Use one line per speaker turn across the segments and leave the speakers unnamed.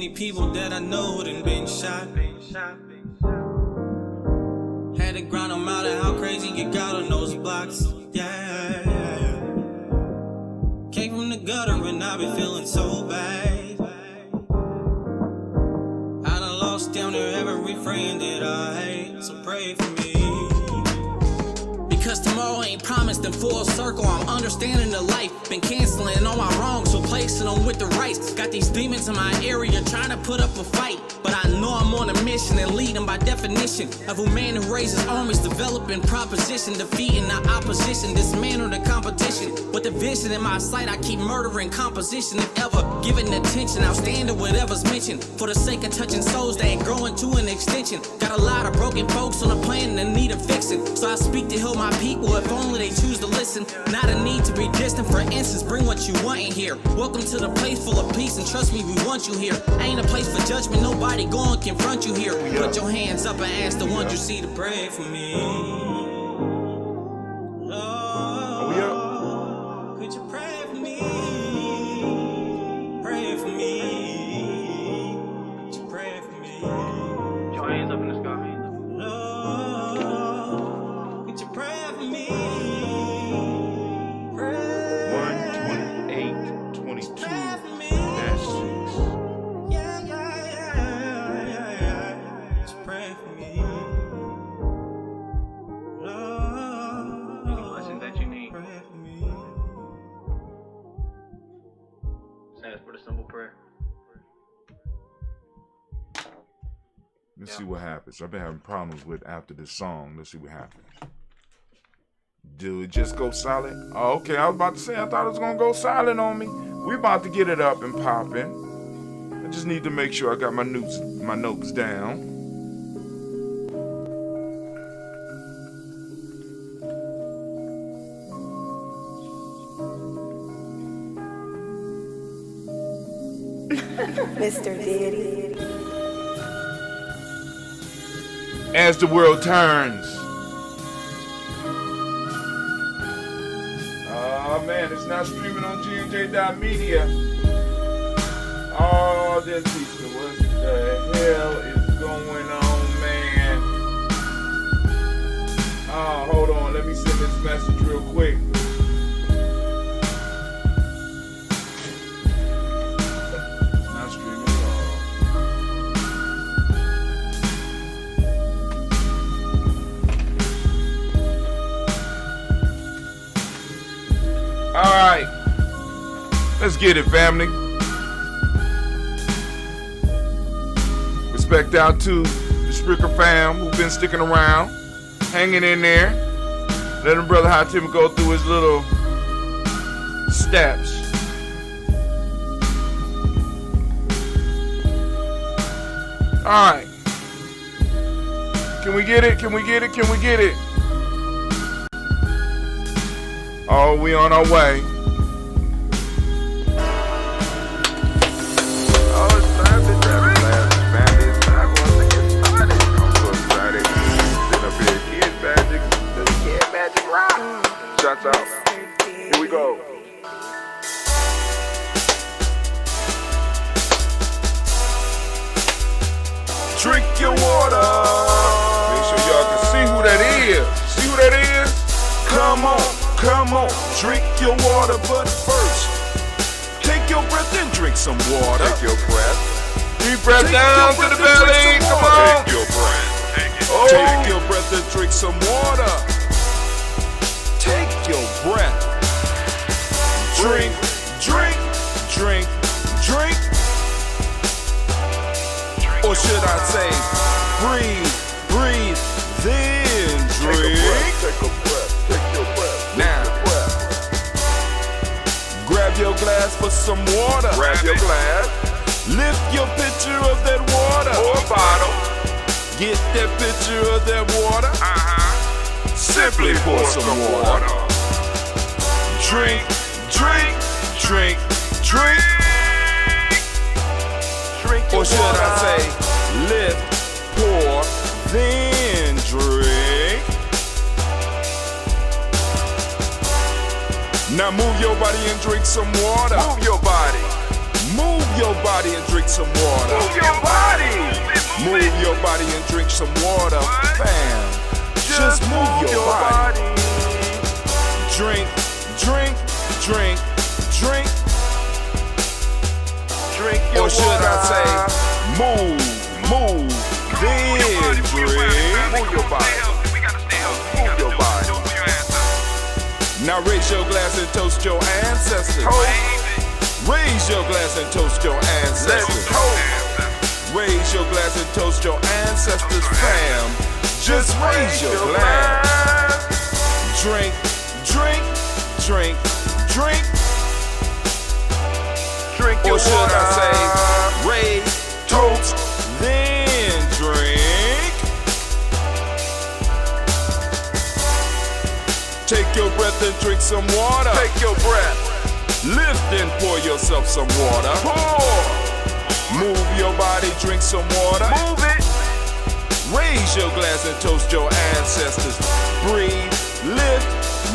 many people that I know who done been shot. Had to grind no matter how crazy you got on those blocks. Yeah. Came from the gutter and I've been feeling so bad. I done lost down there every friend that I hate. So pray for me. Because tomorrow ain't promised in full circle. I'm understanding the life. Been canceling all my wrongs, replacing them with the rights. Got these demons in my area trying to put up a fight. But I know I'm on a mission and leading by definition of a man who raises armies, developing proposition, defeating the opposition, dismantle the competition. With the vision in my sight, I keep murdering composition. If ever giving attention, I'll stand to whatever's mentioned. For the sake of touching souls that ain't growing to an extension. Got a lot of broken folks on the planet that need a fixing. So I speak to heal my people if only they choose to listen. Not a need to be distant, for instance, bring what you want in here. Welcome to the place full of peace, and trust me, we want you here. Ain't a place for judgment, nobody go and confront you here. Put your hands up and ask the ones you see to pray for me. Oh, could you pray for me? Pray for me. Could you pray for me? Put your hands up in the sky. Oh, could you pray for me? Pray.
128:22.
Pray for me.
Any blessing that you need.
Pray for me.
Just ask for the simple prayer.
Let's see what happens. I've been having problems with after this song. Let's see what happens. Do it just go silent? Oh, okay, I was about to say, I thought it was going to go silent on me. We about to get it up and popping. I just need to make sure I got my notes down.
Mr. Diddy.
As the world turns. Oh man, it's not streaming on GNJ.Media. Oh, this pizza, what the hell is going on, man? Oh, hold on, let me send this message real quick. Alright, let's get it, family. Respect out to the Spricker fam who've been sticking around, hanging in there. Letting Brother Hot Tim go through his little steps. Alright. Can we get it? Can we get it? Can we get it? Oh, we on our way.
Oh, it's time to family. It's time once to get started. I'm so excited. Sit up here, Kid Magic. The Kid Magic Rock. Shots out. Here we go.
Drink your water. Make sure y'all can see who that is. See who that is? Come on. Come on, drink your water, but first, take your breath and drink some water.
Take your breath.
Deep breath down to the belly. Come on.
Take your breath.
Take your breath and drink some water. Take your breath. Drink, drink, drink, drink. Or should I say, breathe, breathe, then drink.
Take a breath. Take your breath.
Now, grab your glass for some water.
Grab your glass.
Lift your pitcher of that water.
Or a bottle.
Get that pitcher of that water. Simply pour some water. Drink, drink, drink, drink.
Drink your
or should
water.
I say, lift, pour, then drink. Now move your body and drink some water.
Move your body.
Move your body and drink some water.
Move your body.
Move your body and drink some water, fam. Just move your body. Drink, drink, drink, drink.
Drink your
Or should
water.
I say, move, then drink.
Move your body. Move your body.
Now raise your glass and toast your ancestors. Raise your glass and toast your
Let's
ancestors.
toast.
Raise your glass and toast your ancestors, fam. Just raise your glass. Drink, drink, drink, drink.
Drink your
Or should
water.
I say, raise, toast, then drink. Take your breath and drink some water.
Take your breath.
Lift and pour yourself some water.
Pour.
Move your body, drink some water.
Move it.
Raise your glass and toast your ancestors. Breathe, lift,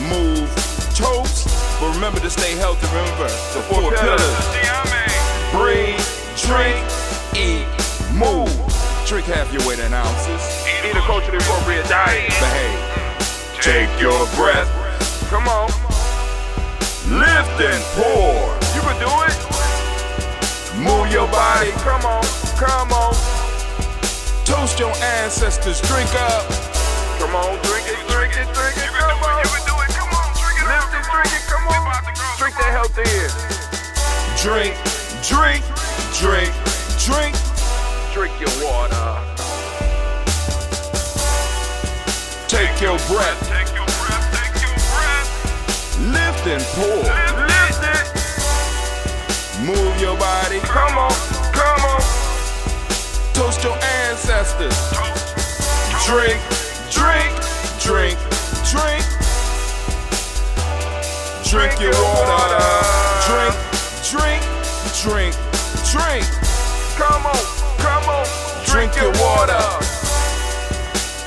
move, toast. But remember to stay healthy. Remember the four pillars. Breathe, drink, eat, move. Drink half your weight in ounces.
Eat a culturally appropriate diet.
Behave. Take your breath.
Come on.
Lift and pour.
You can do it.
Move your body.
Come on. Come on.
Toast your ancestors. Drink up.
Come on. Drink it. Drink it. Drink it. Come on. You can do it. Come on. Drink it. Lift it. Drink it. Come on. Drink that health in.
Drink, drink, drink, drink.
Drink your water.
Take your breath.
Take your breath. Take your breath.
Lift and pour.
Lift it.
Move your body.
Come on. Come on.
Toast your ancestors. Drink, drink, drink, drink. Drink your water. Drink, drink, drink, drink.
Come on. Come on.
Drink your water.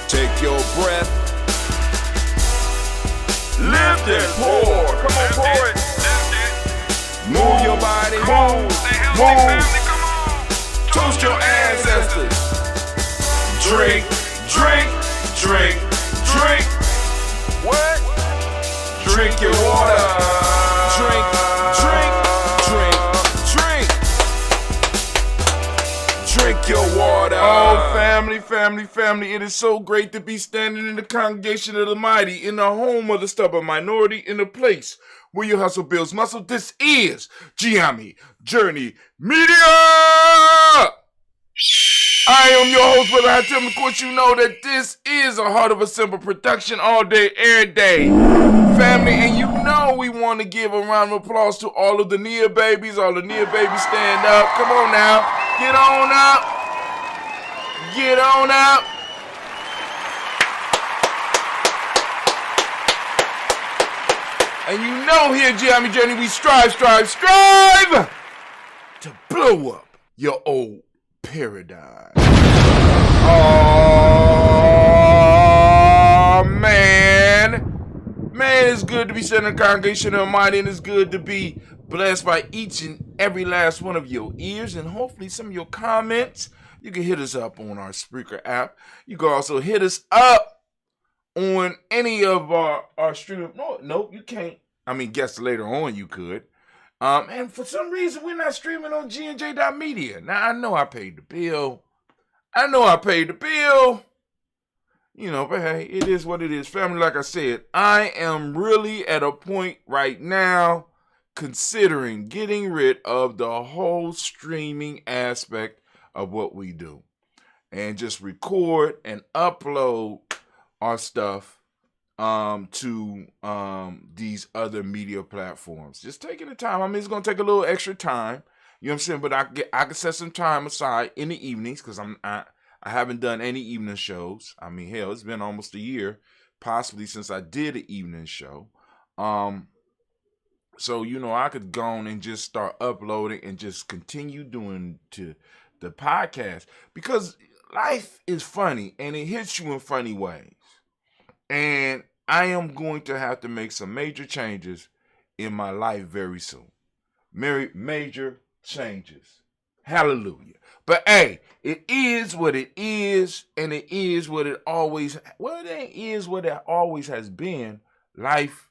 Take your breath. Lift and pour.
Come on, pour it.
Move your body. Move. Move. Toast your ancestors. Drink, drink, drink, drink.
What?
Drink your water. Drink, drink, drink, drink. Drink your water. Oh, family, family, family. It is so great to be standing in the congregation of the mighty, in the home of the stubborn minority, in the place where your hustle builds muscle. This is Gianni Journey Media. I am your host, Brother Hatem. Of course, you know that this is a Heart of a Simple production all day, every day. Family, and you know we want to give a round of applause to all of the Nia babies. All the Nia babies, stand up. Come on now. Get on up. Get on up. And you know here at Gianni Journey, we strive to blow up your old paradigm. Oh, man. Man, it's good to be sitting in the congregation of the mighty, and it's good to be blessed by each and every last one of your ears, and hopefully some of your comments. You can hit us up on our Spreaker app. You can also hit us up on any of our stream. No, you can't. I mean, guess later on you could. And for some reason, we're not streaming on GNJ.Media. Now, I know I paid the bill. You know, but hey, it is what it is. Family, like I said, I am really at a point right now considering getting rid of the whole streaming aspect of what we do. And just record and upload our stuff to these other media platforms. Just taking the time. I mean, it's going to take a little extra time. You know what I'm saying? But I can set some time aside in the evenings because I haven't done any evening shows. I mean, hell, it's been almost a year, possibly, since I did an evening show. So, you know, I could go on and just start uploading and just continue doing to the podcast because life is funny and it hits you in funny ways. And I am going to have to make some major changes in my life very soon. Major changes. Hallelujah. But hey, it is what it is, and it is what it always, well, it is what it always has been. Life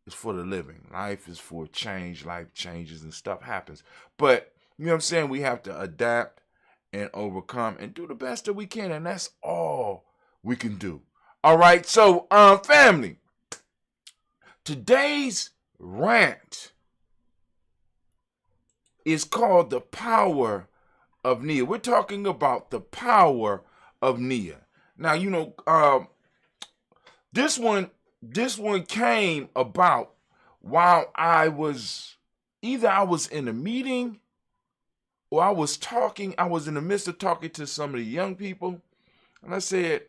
is for the living. Life is for change. Life changes and stuff happens. But, you know what I'm saying? We have to adapt and overcome and do the best that we can, and that's all we can do. All right, so family, today's rant is called The Power of Nia. We're talking about the power of Nia. Now, you know, this one came about while I was in a meeting, or I was in the midst of talking to some of the young people, and I said,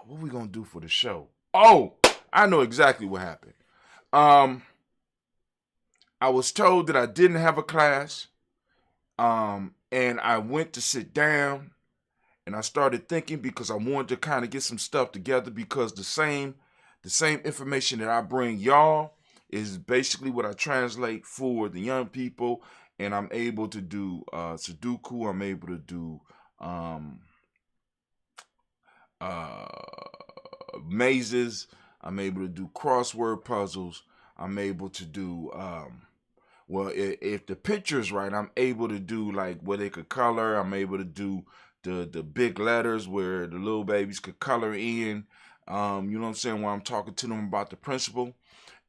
what are we going to do for the show? Oh, I know exactly what happened. I was told that I didn't have a class, and I went to sit down, and I started thinking, because I wanted to kind of get some stuff together, because the same information that I bring y'all is basically what I translate for the young people, and I'm able to do Sudoku. I'm able to do mazes. I'm able to do crossword puzzles. I'm able to do well, if the picture's right, I'm able to do like where they could color. I'm able to do the big letters where the little babies could color in. You know what I'm saying? When I'm talking to them about the principle.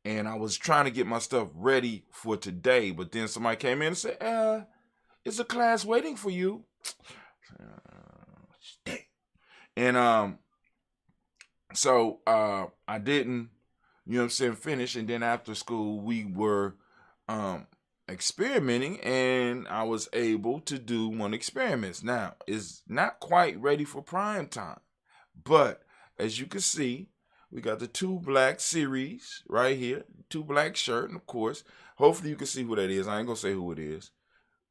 And I was trying to get my stuff ready for today, but then somebody came in and said, it's a class waiting for you. And so I didn't, you know what I'm saying, finish. And then after school, we were experimenting, and I was able to do one experiment. Now, it's not quite ready for prime time, but as you can see, we got the 2 Black series right here, 2 Black shirt, and of course, hopefully you can see who that is. I ain't gonna say who it is.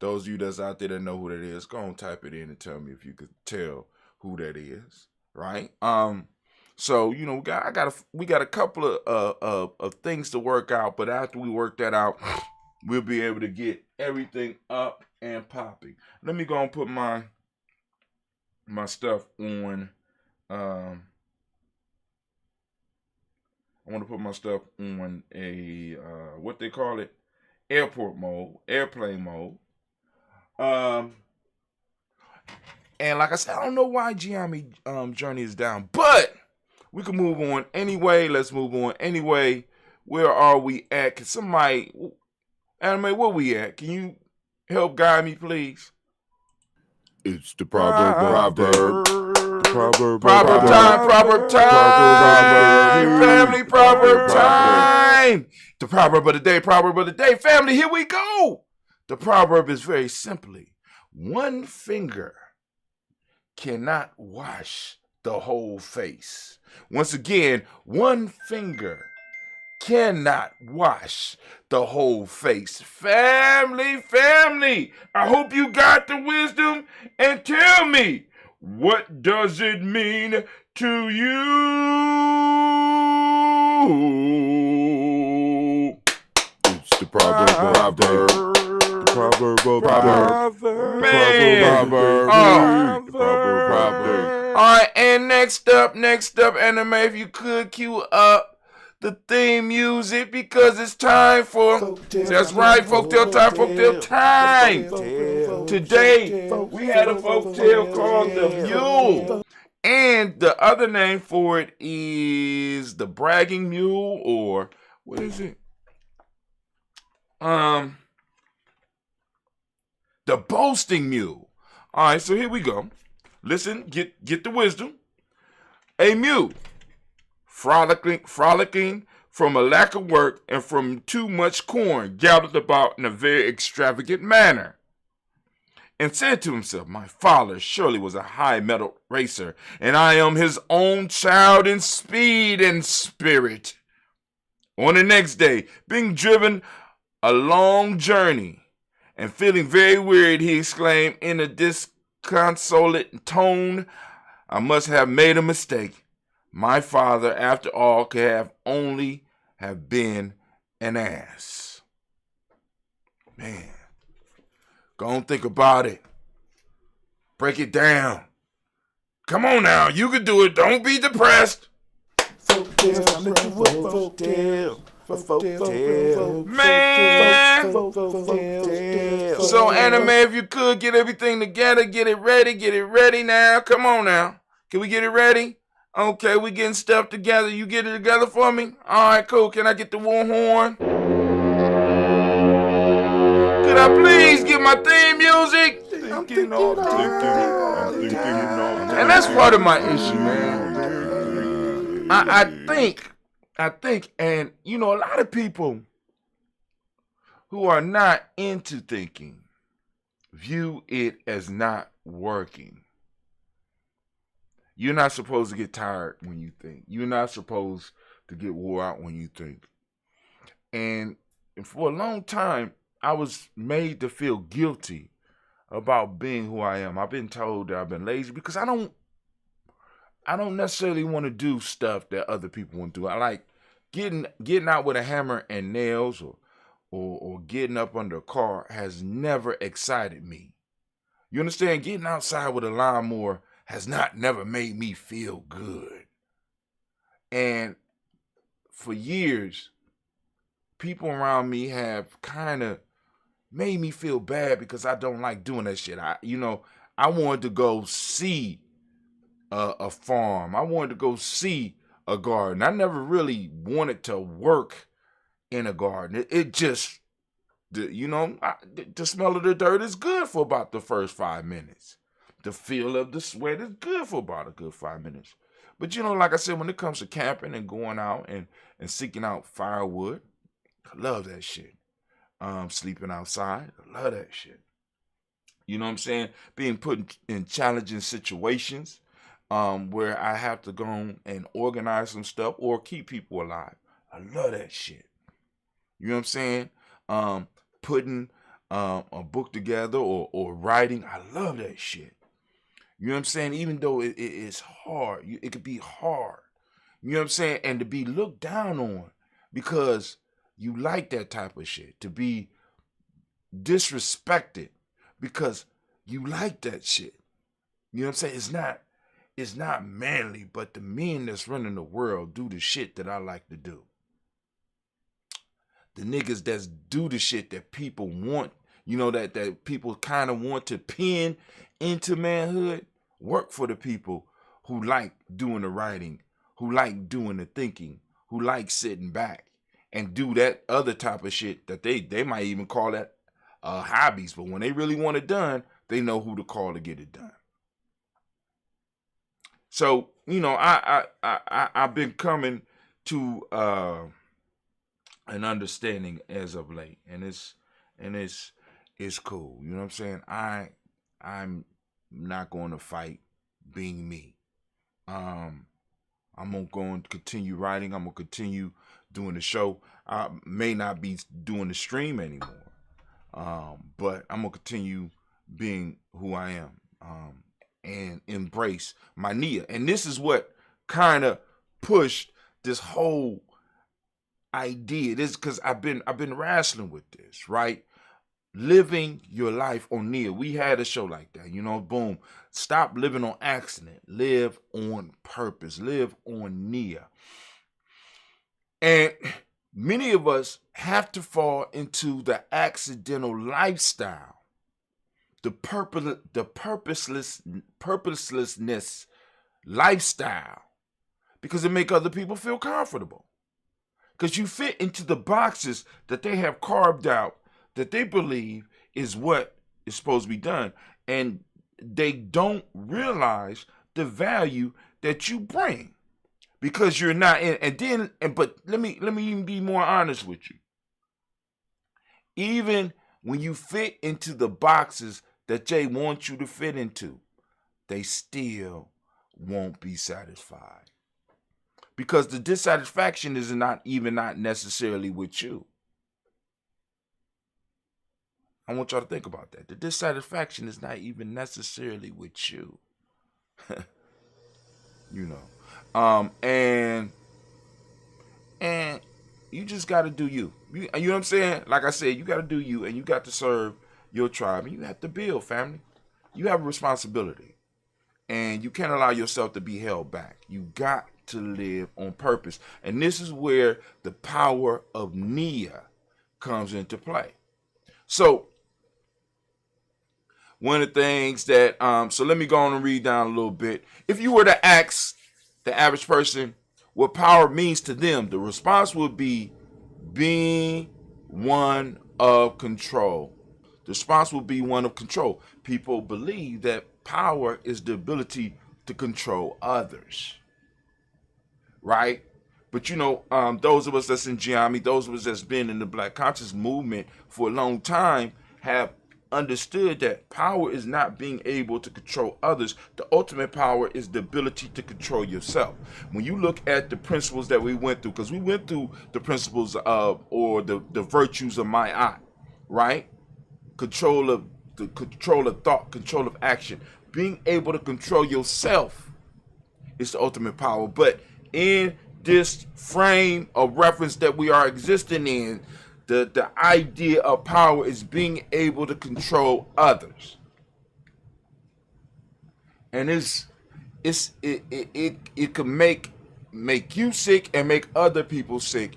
Those of you that's out there that know who that is, go and type it in and tell me if you could tell who that is, right? So you know, we got a couple of things to work out, but after we work that out, we'll be able to get everything up and popping. Let me go and put my stuff on. I want to put my stuff on a what they call it, airplane mode. And like I said, I don't know why GNJMedia journey is down, but we can move on anyway. Let's move on anyway. Where are we at? Can somebody, Anime, where we at? Can you help guide me, please?
It's the proverb
time, family, proverb time. The proverb of the day, family, here we go. The proverb is very simply, one finger cannot wash the whole face. Once again, one finger cannot wash the whole face. Family, I hope you got the wisdom, and tell me, what does it mean to you?
It's the proverb.
All right, and next up, Anime, if you could cue up the theme music, because it's time for, that's right, folktale time. Today, we had a folktale called The Mule. And the other name for it is the bragging mule, or what is it? The boasting mule. All right, so here we go. Listen, get the wisdom. A mule, frolicking from a lack of work and from too much corn, gathered about in a very extravagant manner, and said to himself, my father surely was a high-mettled racer, and I am his own child in speed and spirit. On the next day, being driven a long journey and feeling very wearied, he exclaimed in a disconsolate tone, I must have made a mistake. My father, after all, could have only have been an ass. Man, Go on, think about it. Break it down. Come on now, you can do it. Don't be depressed. Man. So anime, if you could, get everything together, get it ready now. Come on now. Can we get it ready? Okay, we getting stuff together. You get it together for me? All right, cool. Can I get the war horn? Could I please get my theme music? And that's part of my issue, man. I think, and you know, a lot of people who are not into thinking view it as not working. You're not supposed to get tired when you think. You're not supposed to get wore out when you think. And for a long time, I was made to feel guilty about being who I am. I've been told that I've been lazy because I don't necessarily want to do stuff that other people want to do. I like getting out with a hammer and nails or getting up under a car has never excited me. You understand? Getting outside with a lawnmower has never made me feel good. And for years, people around me have kind of made me feel bad because I don't like doing that shit. I wanted to go see a farm. I wanted to go see a garden. I never really wanted to work in a garden. It just, the smell of the dirt is good for about the first 5 minutes. The feel of the sweat is good for about a good 5 minutes. But like I said, when it comes to camping and going out and seeking out firewood, I love that shit. Sleeping outside, I love that shit. You know what I'm saying? Being put in challenging situations where I have to go and organize some stuff or keep people alive. I love that shit. You know what I'm saying? Putting a book together or writing, I love that shit. You know what I'm saying? Even though it is hard, it could be hard. You know what I'm saying? And to be looked down on because you like that type of shit. To be disrespected because you like that shit. You know what I'm saying? It's not manly, but the men that's running the world do the shit that I like to do. The niggas that do the shit that people want, that people kind of want to pin into manhood, work for the people who like doing the writing, who like doing the thinking, who like sitting back and do that other type of shit that they might even call that hobbies. But when they really want it done, they know who to call to get it done. So, I've been coming to an understanding as of late, and it's cool. You know what I'm saying? I'm not going to fight being me. I'm going to continue writing. I'm going to continue doing the show. I may not be doing the stream anymore, but I'm going to continue being who I am and embrace my Nia. And this is what kind of pushed this whole idea. This because I've been wrestling with this, right? Living your life on Nia. We had a show like that, boom. Stop living on accident. Live on purpose. Live on Nia. And many of us have to fall into the accidental lifestyle, the purposelessness lifestyle, because it make other people feel comfortable. Because you fit into the boxes that they have carved out that they believe is what is supposed to be done. And they don't realize the value that you bring because you're not in. But let me even be more honest with you. Even when you fit into the boxes that they want you to fit into, they still won't be satisfied. Because the dissatisfaction is not necessarily with you. I want y'all to think about that. The dissatisfaction is not even necessarily with you. And you just got to do you. You know what I'm saying? Like I said, you got to do you, and you got to serve your tribe, and you have to build, family. You have a responsibility, and you can't allow yourself to be held back. You got to live on purpose, and this is where the power of Nia comes into play. So one of the things that, so let me go on and read down a little bit. If you were to ask the average person what power means to them, the response would be being one of control. The response would be one of control. People believe that power is the ability to control others, right? But you know, those of us that's in GNJMedia, those of us that's been in the Black Conscious movement for a long time have understood that power is not being able to control others. The ultimate power is the ability to control yourself. When you look at the principles that we went through, because we went through the principles of, or the virtues of my eye, right? Control of thought, control of action. Being able to control yourself is the ultimate power. But in this frame of reference that we are existing in, the idea of power is being able to control others. And it can make you sick and make other people sick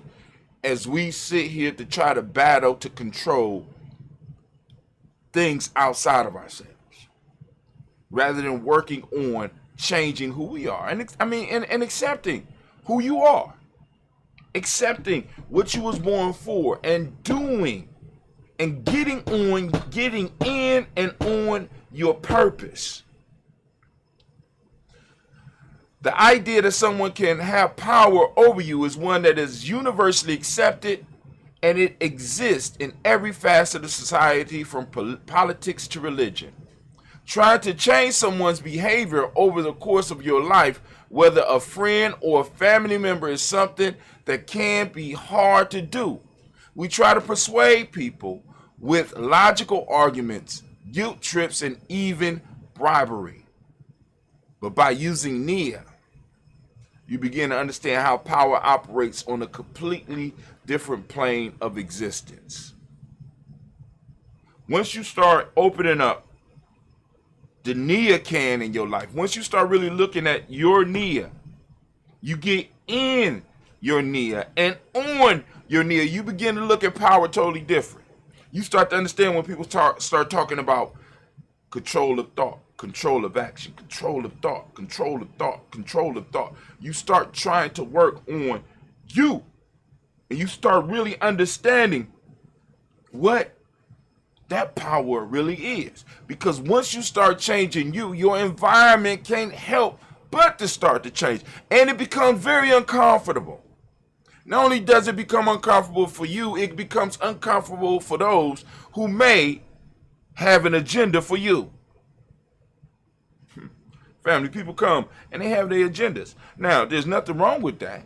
as we sit here to try to battle to control things outside of ourselves, rather than working on changing who we are, and accepting who you are, accepting what you was born for, and doing and getting in and on your purpose. The idea that someone can have power over you is one that is universally accepted, and it exists in every facet of society, from politics to religion. Trying to change someone's behavior over the course of your life, whether a friend or a family member, is something that can be hard to do. We try to persuade people with logical arguments, guilt trips, and even bribery. But by using Nia, you begin to understand how power operates on a completely different plane of existence. Once you start opening up the Nia can in your life, once you start really looking at your Nia, you get in your Nia and on your Nia, you begin to look at power totally different. You start to understand when people start talking about control of thought, control of action, control of thought, control of thought, control of thought. You start trying to work on you, and you start really understanding what that power really is. Because once you start changing you, your environment can't help but to start to change. And it becomes very uncomfortable. Not only does it become uncomfortable for you, it becomes uncomfortable for those who may have an agenda for you. Family, people come and they have their agendas. Now, there's nothing wrong with that,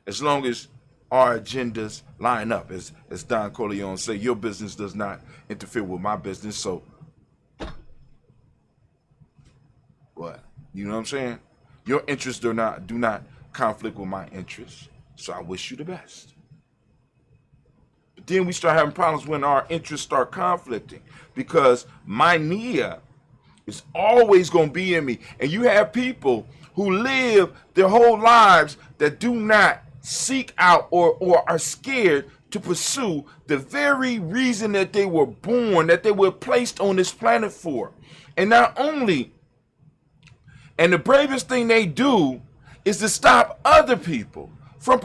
as long as our agendas line up. As Don Corleone say, your business does not interfere with my business. So, what? You know what I'm saying? Your interests do not conflict with my interests. So I wish you the best. But then we start having problems when our interests start conflicting, because my Nia is always going to be in me. And you have people who live their whole lives that do not seek out or are scared to pursue the very reason that they were born, that they were placed on this planet for. And not only, and the bravest thing they do is to stop other people from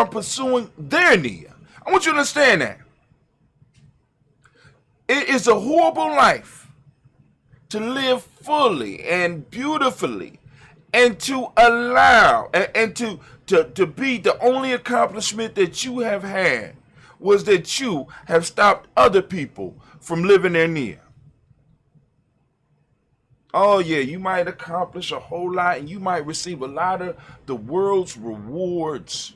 pursuing their Nia. I want you to understand that. It is a horrible life to live fully and beautifully, and to allow and to be the only accomplishment that you have had was that you have stopped other people from living their Nia. Oh yeah, you might accomplish a whole lot and you might receive a lot of the world's rewards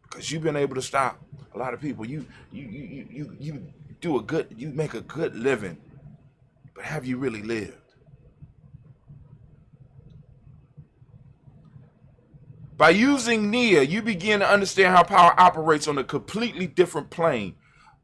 because you've been able to stop a lot of people. You make a good living, but have you really lived? By using Nia, you begin to understand how power operates on a completely different plane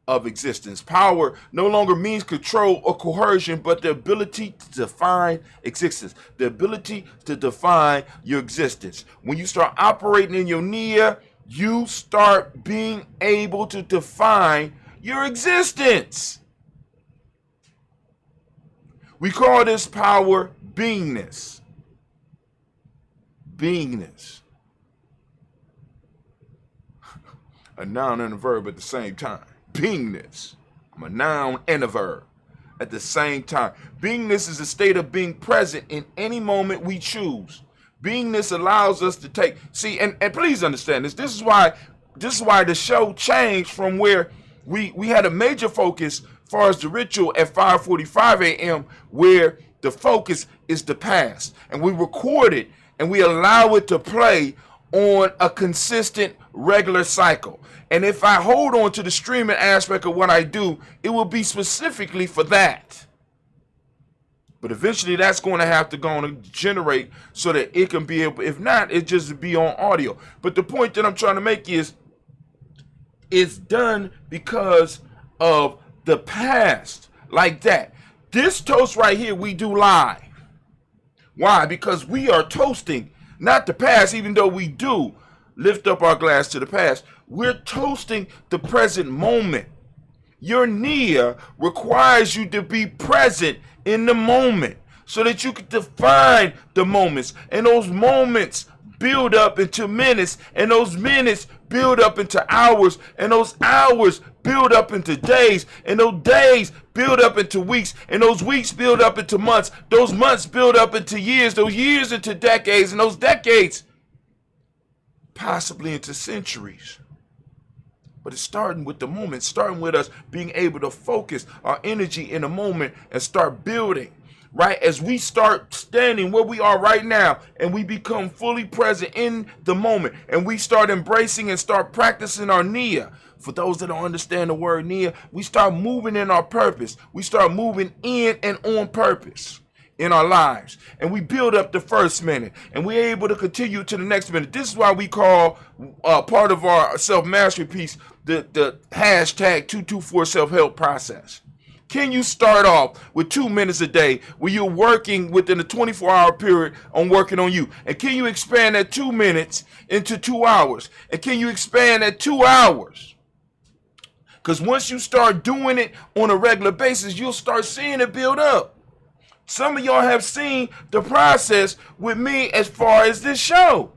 of existence. Power no longer means control or coercion, but the ability to define existence, the ability to define your existence. When you start operating in your Nia, you start being able to define your existence. We call this power beingness. Beingness. A noun and a verb at the same time. Beingness. I'm a noun and a verb at the same time. Beingness is a state of being present in any moment we choose. Beingness allows us to take, and please understand this. This is why the show changed from where we had a major focus as far as the ritual at 5:45 a.m. where the focus is the past. And we record it and we allow it to play on a consistent, regular cycle. And if I hold on to the streaming aspect of what I do, it will be specifically for that. But eventually that's going to have to go on and generate so that it can be able, if not, it just be on audio. But the point that I'm trying to make is it's done because of the past, like that. This toast right here we do live. Why? Because we are toasting not the past, even though we do lift up our glass to the past. We're toasting the present moment. Your Nia requires you to be present in the moment so that you can define the moments. And those moments build up into minutes, and those minutes build up into hours, and those hours build up into days, and those days build up into weeks, and those weeks build up into months, those months build up into years, those years into decades, and those decades possibly into centuries. But it's starting with the moment, starting with us being able to focus our energy in a moment and start building, right? As we start standing where we are right now and we become fully present in the moment and we start embracing and start practicing our Nia. For those that don't understand the word Nia, we start moving in our purpose. We start moving in and on purpose in our lives. And we build up the first minute and we're able to continue to the next minute. This is why we call part of our self-mastery piece the hashtag 224 self-help process. Can you start off with 2 minutes a day where you're working within a 24-hour period on working on you? And can you expand that 2 minutes into 2 hours? And can you expand that 2 hours? Because once you start doing it on a regular basis, you'll start seeing it build up. Some of y'all have seen the process with me as far as this show.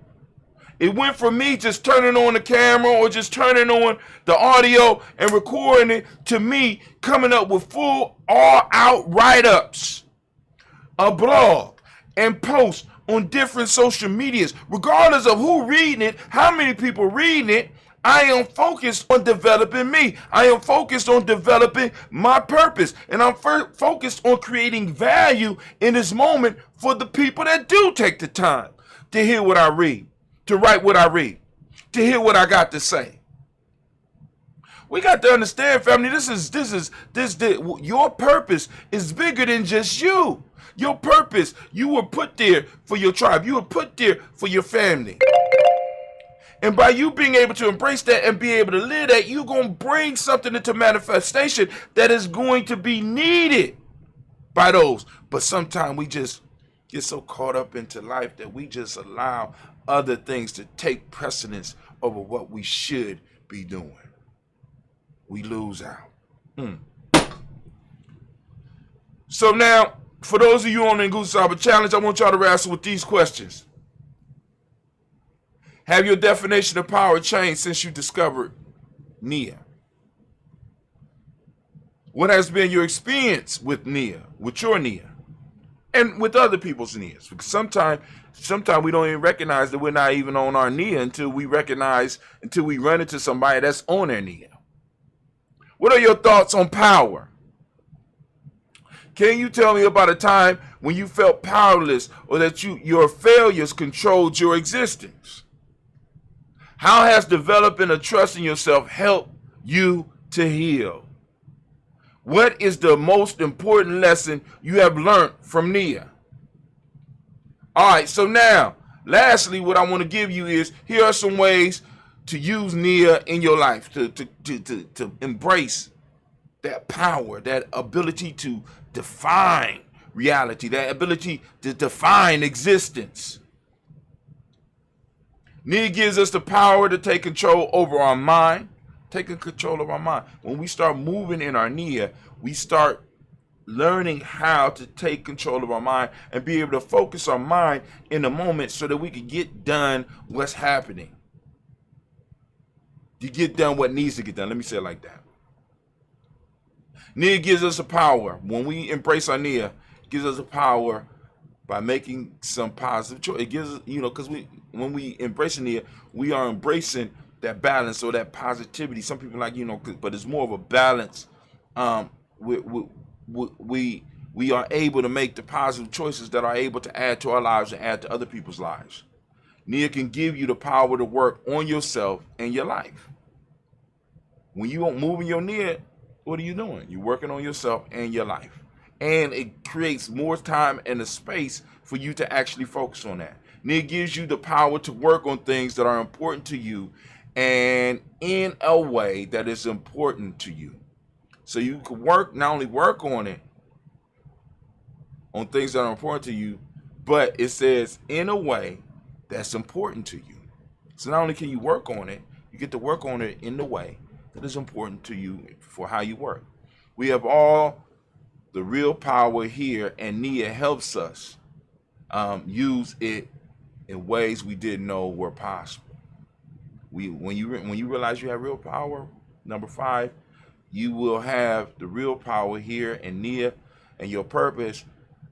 It went from me just turning on the camera or just turning on the audio and recording it to me coming up with full all-out write-ups, a blog, and posts on different social medias. Regardless of who reading it, how many people reading it, I am focused on developing me. I am focused on developing my purpose. And I'm focused on creating value in this moment for the people that do take the time to hear what I read, to write what I read, to hear what I got to say. We got to understand, family, your purpose is bigger than just you. Your purpose, you were put there for your tribe. You were put there for your family. And by you being able to embrace that and be able to live that, you're going to bring something into manifestation that is going to be needed by those. But sometimes we just get so caught up into life that we just allow other things to take precedence over what we should be doing. We lose out. So now, for those of you on the Ngusaba Challenge, I want y'all to wrestle with these questions. Have your definition of power changed since you discovered Nia? What has been your experience with Nia, with your Nia, and with other people's Nias? Because sometimes we don't even recognize that we're not even on our Nia until we run into somebody that's on their Nia. What are your thoughts on power? Can you tell me about a time when you felt powerless or that your failures controlled your existence? How has developing a trust in yourself helped you to heal? What is the most important lesson you have learned from Nia? All right, so now, lastly, what I want to give you is, here are some ways to use Nia in your life, to embrace that power, that ability to define reality, that ability to define existence. Nia gives us the power to take control over our mind, taking control of our mind. When we start moving in our Nia, we start learning how to take control of our mind and be able to focus our mind in the moment so that we can get done what's happening. You get done what needs to get done. Let me say it like that. Nia gives us a power. When we embrace our Nia, it gives us a power by making some positive choice. It gives us, because when we embrace Nia, we are embracing that balance or that positivity. Some people like, but it's more of a balance. We are able to make the positive choices that are able to add to our lives and add to other people's lives. Nia can give you the power to work on yourself and your life. When you don't move in your Nia, what are you doing? You're working on yourself and your life. And it creates more time and a space for you to actually focus on that. Nia gives you the power to work on things that are important to you and in a way that is important to you. So you can not only work on it, on things that are important to you, but it says in a way that's important to you. So not only can you work on it, you get to work on it in the way that is important to you for how you work. We have all the real power here, and Nia helps us use it in ways we didn't know were possible. When you realize you have real power, number 5, you will have the real power here, and Nia and your purpose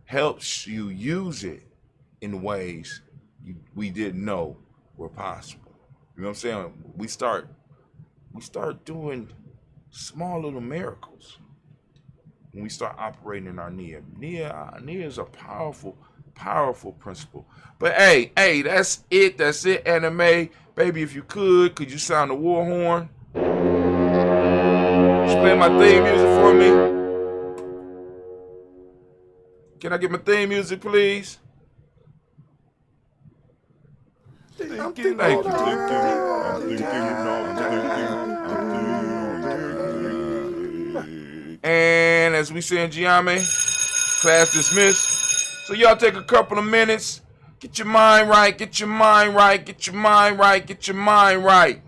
helps you use it in ways we didn't know were possible. You know what I'm saying? We start doing small little miracles when we start operating in our Nia. Nia is a powerful principle. But hey, that's it, anime. Baby, if you could you sound the war horn? Just play my theme music for me. Can I get my theme music, please? Thank you. And as we say in GNJMe, class dismissed. So y'all take a couple of minutes. Get your mind right, get your mind right, get your mind right, get your mind right.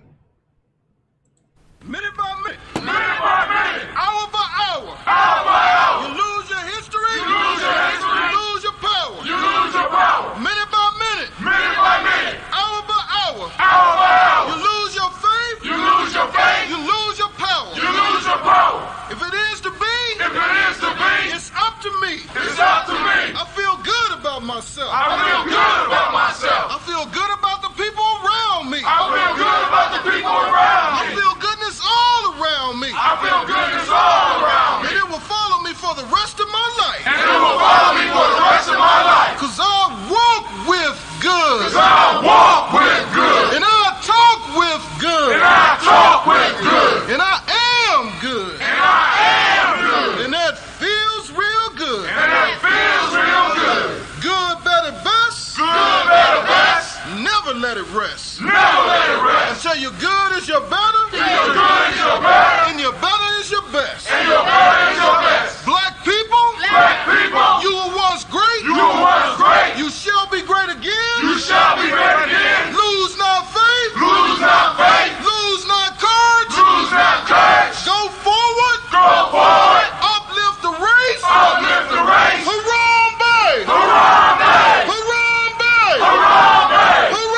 Minute by minute. Minute by minute. Hour by hour. Hour by hour. You lose your history. You lose your history. You lose your power. You lose your power. Minute by minute. Minute by minute. Hour by hour. Hour by hour. You lose your faith. You lose your faith. You lose your power. You lose your power. If it is to be. If it is to be. It's up to me. It's up to me. I feel good about myself. I feel good about myself. I feel good about the people around me. I feel good about the people around me. I feel goodness all around me. I feel goodness all around me. And it will follow me for the rest of my life. And it will follow me for the rest of my life. Cause I walk with good. Cause I walk with good. And I talk with good. And I talk with good. And I am good. And I am good. And that feels real good. And that feels real good. Good, better, best. Good, better, best. Never let it rest. Never let it rest. Until your good is your better. Till your good is your better. And your better is your best. And your better is your best. Black people. Black people. You were once great. You were once great. You shall be great again. You shall be great again. Lose not faith. Lose not faith. Lose not courage. Lose not courage. Go forward. Go forward. Uplift the race. Uplift the race. Harambe. Harambe. Harambe. Harambe. Harambe. Harambe.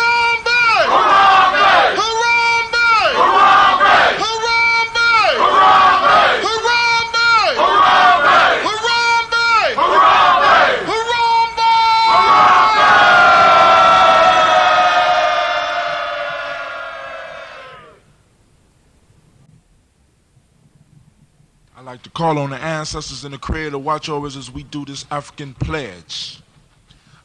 Harambe. Harambe. Harambe. Harambe. Harambe. Harambe. Harambe. Harambe. Harambe.
I like to call on the ancestors and the Creator to watch over us as we do this African pledge.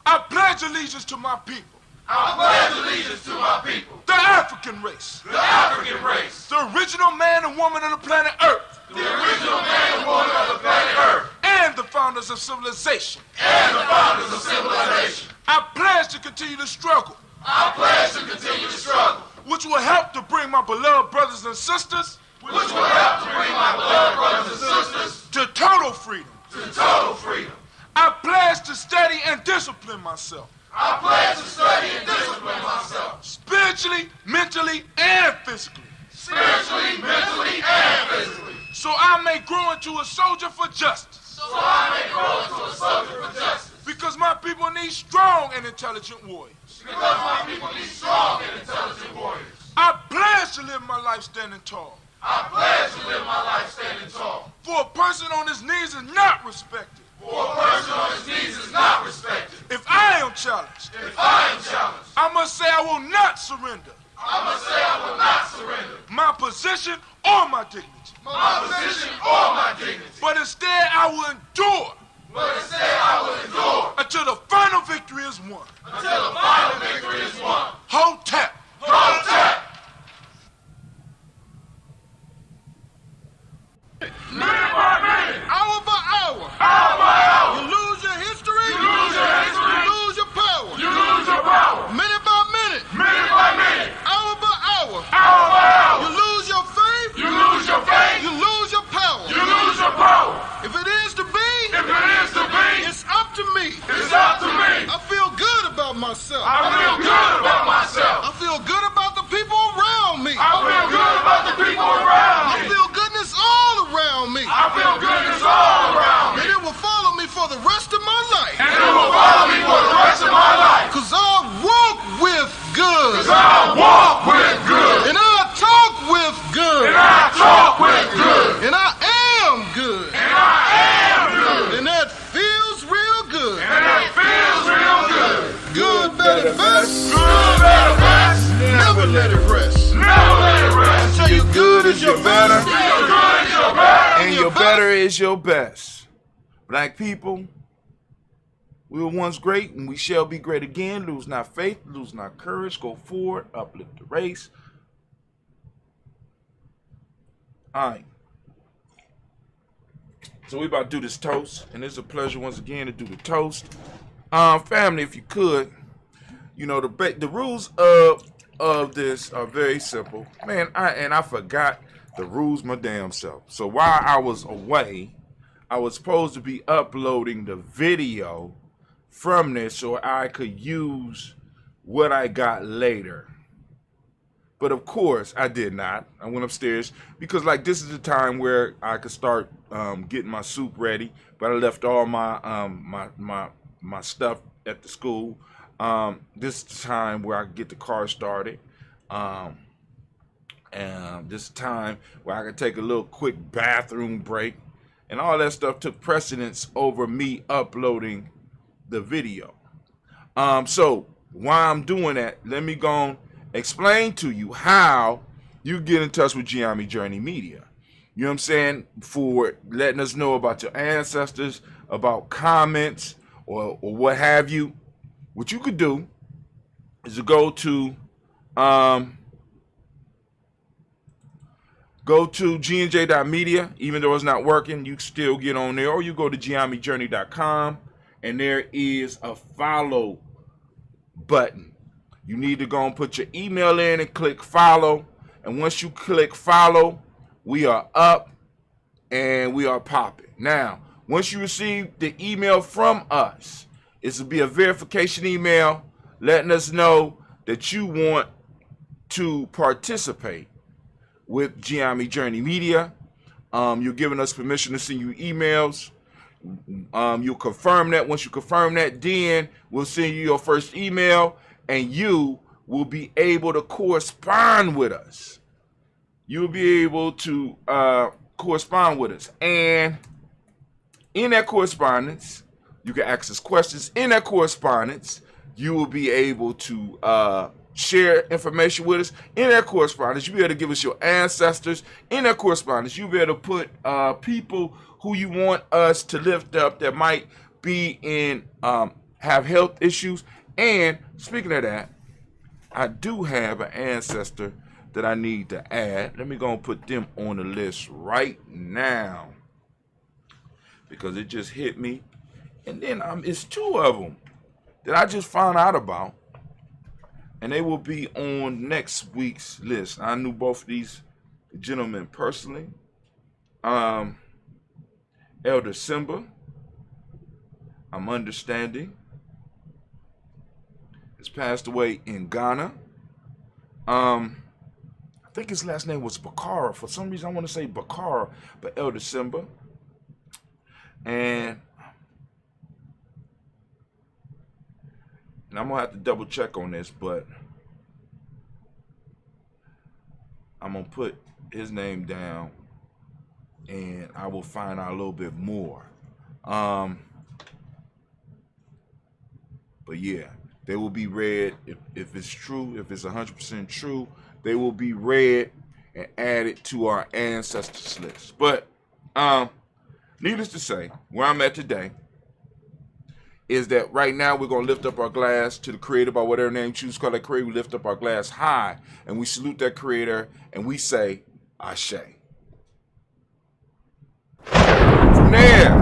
I pledge allegiance to my people.
I pledge allegiance to my people.
The African race.
The African race.
The original man and woman of the planet Earth.
The original man and woman of the planet Earth.
And the founders of civilization.
And the founders of civilization.
I pledge to continue to struggle.
I pledge to continue to struggle.
Which will help to bring my beloved brothers and sisters.
which will help to bring my blood brothers and sisters to total freedom. To total freedom. I pledge to study and discipline myself. I pledge to study and discipline myself. Spiritually, mentally, and physically. Spiritually, mentally, and physically. So I may grow into a soldier for justice. So I may grow into a soldier for justice. Because my people need strong and intelligent warriors. Because my people need strong and intelligent warriors. I pledge to live my life standing tall. I pledge to live my life standing tall. For a person on his knees is not respected. For a person on his knees is not respected. If I am challenged, I must say I will not surrender. I must say I will not surrender. My position or my dignity. My position or my dignity. But instead I will endure. Until the final victory is won. Until the final victory is won. Hold tap. Hold tap. Minute by minute. Hour by hour. Hour by hour. You lose your history. You lose your history. You lose your power. You lose your power. Minute by minute. Minute by minute. Hour by hour. Hour by hour. You lose your faith. You lose your faith. You lose your power. You lose your power. If it is to be, it's up to me. It's up to me. I feel good about myself. I feel good about myself. I feel good about the people around me. I feel good about the people around me. I feel goodness all around me. I feel goodness all around me. And it will follow me for the rest of my life. And it will follow me for the rest of my life. Cause I walk with good. Cause I walk with good. And I talk with good. And I talk with good. And I am good. And I am good. And that feels real good. And that feels real good. Good, better, best. Good, better, best. Never let it rest. Never let it rest. Until your good is your better. Until your good is your better.
And your better is your best. Black people, we were once great and we shall be great again. Lose not faith, lose not courage. Go forward, uplift the race. All right. So we about to do this toast, and it's a pleasure once again to do the toast. Family, if you could, you know, the rules of this are very simple. Man, I forgot the rules my damn self. So while I was away, I was supposed to be uploading the video from this so I could use what I got later. But of course, I did not. I went upstairs because, like, this is the time where I could start getting my soup ready. But I left all my my stuff at the school. This is the time where I could get the car started. And this is the time where I could take a little quick bathroom break. And all that stuff took precedence over me uploading the video. So while I'm doing that, let me go on explain to you how you get in touch with GNJMedia. You know what I'm saying? For letting us know about your ancestors, about comments, or what have you. What you could do is to go to GNJ.media. Even though it's not working, you can still get on there. Or you go to GNJMedia.support, and there is a follow button. You need to go and put your email in and click follow. And once you click follow, we are up and we are popping. Now, once you receive the email from us, it will be a verification email letting us know that you want to participate with GNJMedia. You're giving us permission to send you emails. You'll confirm that. Once you confirm that, then we'll send you your first email. And you will be able to correspond with us. You will be able to correspond with us. And in that correspondence, you can ask us questions. In that correspondence, you will be able to share information with us. In that correspondence, you'll be able to give us your ancestors. In that correspondence, you'll be able to put people who you want us to lift up that might be in have health issues. And speaking of that, I do have an ancestor that I need to add. Let me go and put them on the list right now because it just hit me. And then it's two of them that I just found out about, and they will be on next week's list. I knew both of these the gentleman personally, Elder Simba. I'm understanding. Has passed away in Ghana. I think his last name was Bakara. For some reason, I want to say Bakara, but Elder Simba. And I'm going to have to double check on this, but I'm going to put his name down and I will find out a little bit more. But yeah, they will be read if it's true, if it's 100% true, they will be read and added to our ancestors list. But needless to say, where I'm at today is that right now we're going to lift up our glass to the Creator by whatever name you choose to call that Creator. We lift up our glass high and we salute that Creator and we say, Ashe. From there,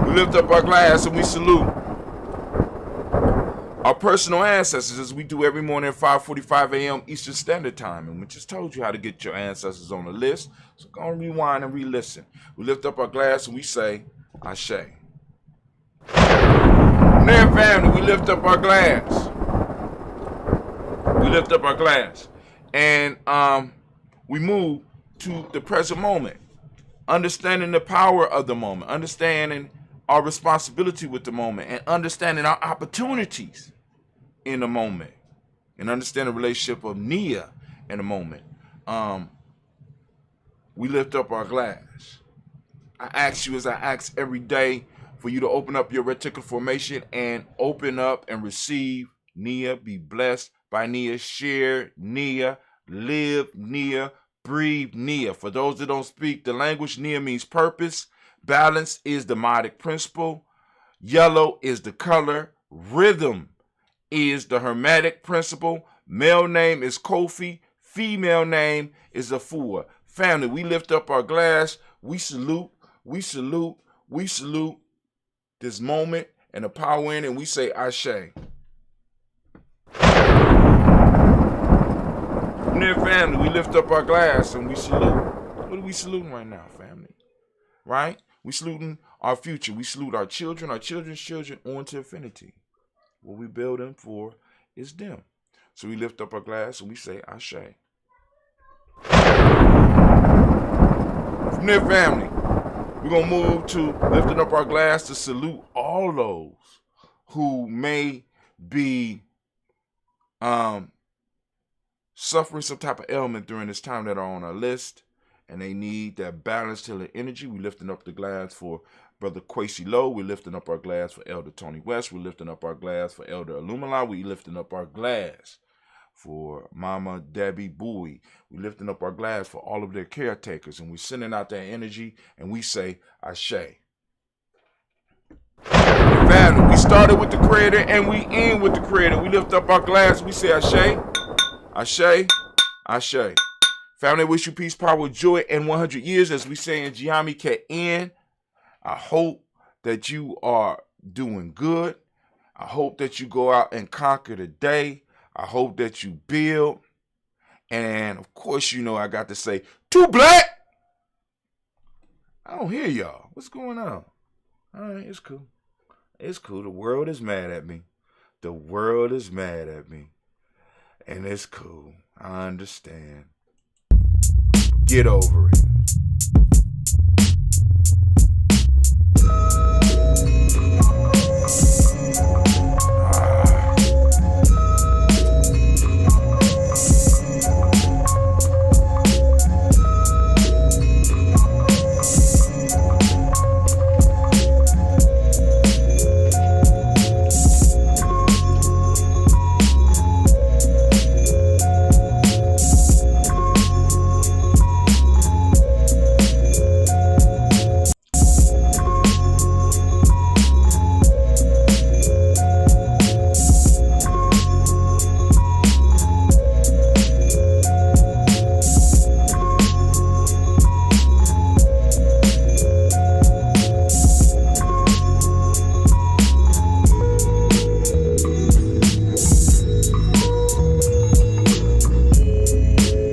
we lift up our glass and we salute our personal ancestors as we do every morning at 5:45 a.m. Eastern Standard Time. And we just told you how to get your ancestors on the list. So go and rewind and re-listen. We lift up our glass and we say, Ashe. From there, family, we lift up our glass. We lift up our glass. And we move to the present moment. Understanding the power of the moment. Understanding our responsibility with the moment. And understanding our opportunities in the moment. And understand the relationship of Nia in the moment. We lift up our glass. I ask you, as I ask every day, for you to open up your reticular formation and open up and receive Nia. Be blessed by Nia. Share Nia. Live Nia. Breathe Nia. For those that don't speak the language, Nia means purpose. Balance is the modic principle. Yellow is the color. Rhythm is the hermetic principle. Male name is Kofi. Female name is Afua. Family, we lift up our glass. We salute. We salute. We salute this moment and the power in it, and we say Ashe. From there, family, we lift up our glass and we salute. What are we saluting right now, family? Right? We saluting our future. We salute our children, our children's children, on to infinity. What we building for is them. So we lift up our glass and we say Ashe. From there, family, we're going to move to lifting up our glass to salute all those who may be suffering some type of ailment during this time that are on our list, and they need that balance to the energy. We're lifting up the glass for Brother Kwesi Lowe. We're lifting up our glass for Elder Tony West. We're lifting up our glass for Elder Illumila. We're lifting up our glass for Mama Debbie Bowie. We're lifting up our glass for all of their caretakers, and we're sending out that energy, and we say Ashe. Family, we started with the Creator, and we end with the Creator. We lift up our glass, we say Ashe, Ashe, Ashe. Family, wish you peace, power, joy, and 100 years, as we say in GNJMedia.support. I hope that you are doing good. I hope that you go out and conquer the day. I hope that you build. And of course, you know, I got to say, too black. I don't hear y'all. What's going on? All right, it's cool. It's cool. The world is mad at me. The world is mad at me. And it's cool. I understand. Get over it.